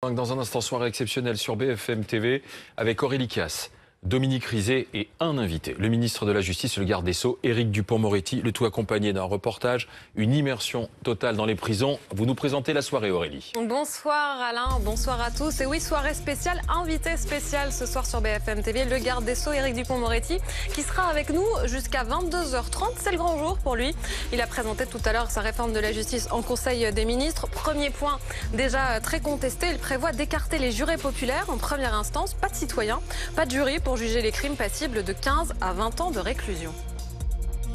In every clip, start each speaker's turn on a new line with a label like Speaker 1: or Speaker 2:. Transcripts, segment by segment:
Speaker 1: Dans un instant, soirée exceptionnelle sur BFM TV avec Aurélie Casse, Dominique Rizet et un invité, le ministre de la Justice et le garde des Sceaux, Éric Dupond-Moretti, le tout accompagné d'un reportage, une immersion totale dans les prisons. Vous nous présentez la soirée, Aurélie.
Speaker 2: Bonsoir Alain, bonsoir à tous. Et oui, soirée spéciale, invité spécial ce soir sur BFM TV, le garde des Sceaux, Éric Dupond-Moretti, qui sera avec nous jusqu'à 22h30. C'est le grand jour pour lui. Il a présenté tout à l'heure sa réforme de la justice en Conseil des ministres. Premier point déjà très contesté, il prévoit d'écarter les jurés populaires en première instance. Pas de citoyens, pas de jury pour juger les crimes passibles de 15 à 20 ans de réclusion.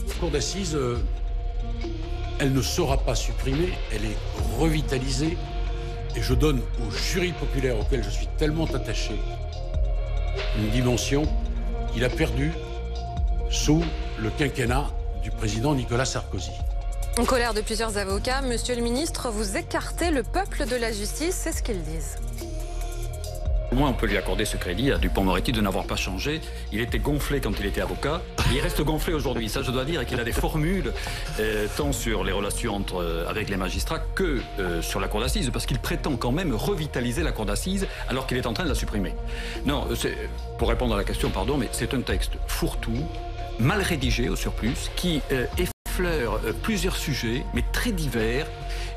Speaker 3: La cour d'assises, elle ne sera pas supprimée, elle est revitalisée. Et je donne au jury populaire auquel je suis tellement attaché une dimension qu'il a perdue sous le quinquennat du président Nicolas Sarkozy.
Speaker 2: En colère de plusieurs avocats, monsieur le ministre, vous écartez le peuple de la justice, c'est ce qu'ils disent.
Speaker 4: Au moins, on peut lui accorder ce crédit à Dupond-Moretti de n'avoir pas changé. Il était gonflé quand il était avocat. Il reste gonflé aujourd'hui. Ça, je dois dire qu'il a des formules, tant sur les relations avec les magistrats que sur la cour d'assises, parce qu'il prétend quand même revitaliser la cour d'assises alors qu'il est en train de la supprimer. Non, pour répondre à la question, pardon, mais c'est un texte fourre-tout, mal rédigé au surplus, qui effleure plusieurs sujets, mais très divers,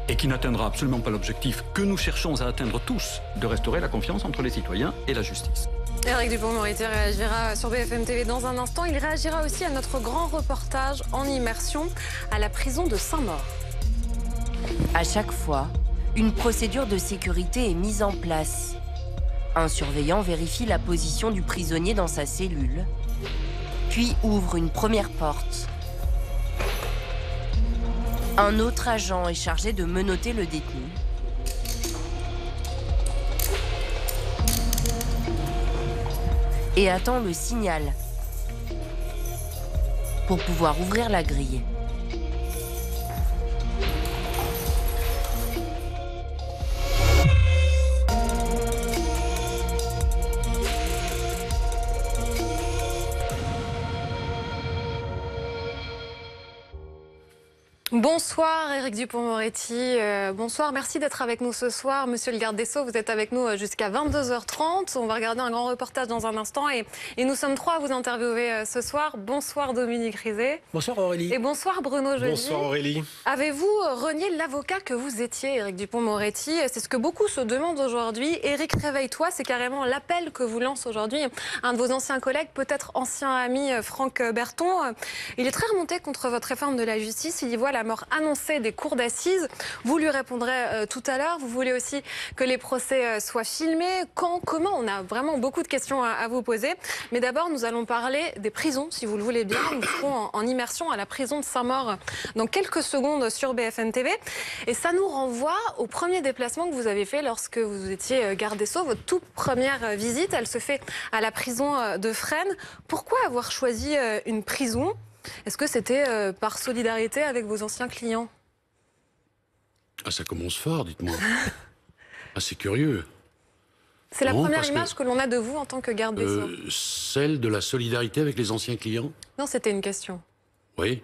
Speaker 4: et qui n'atteindra absolument pas l'objectif que nous cherchons à atteindre tous, de restaurer la confiance entre les citoyens et la justice.
Speaker 2: Éric Dupond-Moretti réagira sur BFM TV dans un instant. Il réagira aussi à notre grand reportage en immersion à la prison de Saint-Maur.
Speaker 5: À chaque fois, une procédure de sécurité est mise en place. Un surveillant vérifie la position du prisonnier dans sa cellule, puis ouvre une première porte. Un autre agent est chargé de menotter le détenu. Et attend le signal pour pouvoir ouvrir la grille.
Speaker 2: Bonsoir Éric Dupond-Moretti, bonsoir, merci d'être avec nous ce soir. Monsieur le garde des Sceaux, vous êtes avec nous jusqu'à 22h30. On va regarder un grand reportage dans un instant et nous sommes trois à vous interviewer ce soir. Bonsoir Dominique Rizet.
Speaker 6: Bonsoir Aurélie.
Speaker 2: Et bonsoir Bruno Jeudi.
Speaker 6: Bonsoir Aurélie.
Speaker 2: Avez-vous renié l'avocat que vous étiez, Éric Dupond-Moretti? C'est ce que beaucoup se demandent aujourd'hui. Éric, réveille-toi, c'est carrément l'appel que vous lance aujourd'hui un de vos anciens collègues, peut-être ancien ami, Franck Berton. Il est très remonté contre votre réforme de la justice. Il y voit la mort annoncée des cours d'assises. Vous lui répondrez tout à l'heure. Vous voulez aussi que les procès soient filmés. Quand, comment? On a vraiment beaucoup de questions à vous poser. Mais d'abord, nous allons parler des prisons, si vous le voulez bien. Nous serons en immersion à la prison de Saint-Maur dans quelques secondes sur BFM TV. Et ça nous renvoie au premier déplacement que vous avez fait lorsque vous étiez garde des Sceaux. Votre toute première visite, elle se fait à la prison de Fresnes. Pourquoi avoir choisi une prison? Est-ce que c'était par solidarité avec vos anciens clients?
Speaker 3: Ah, ça commence fort, dites-moi. Ah, c'est curieux.
Speaker 2: C'est la première image que l'on a de vous en tant que garde des Sceaux.
Speaker 3: Celle de la solidarité avec les anciens clients?
Speaker 2: Non, c'était une question.
Speaker 3: Oui.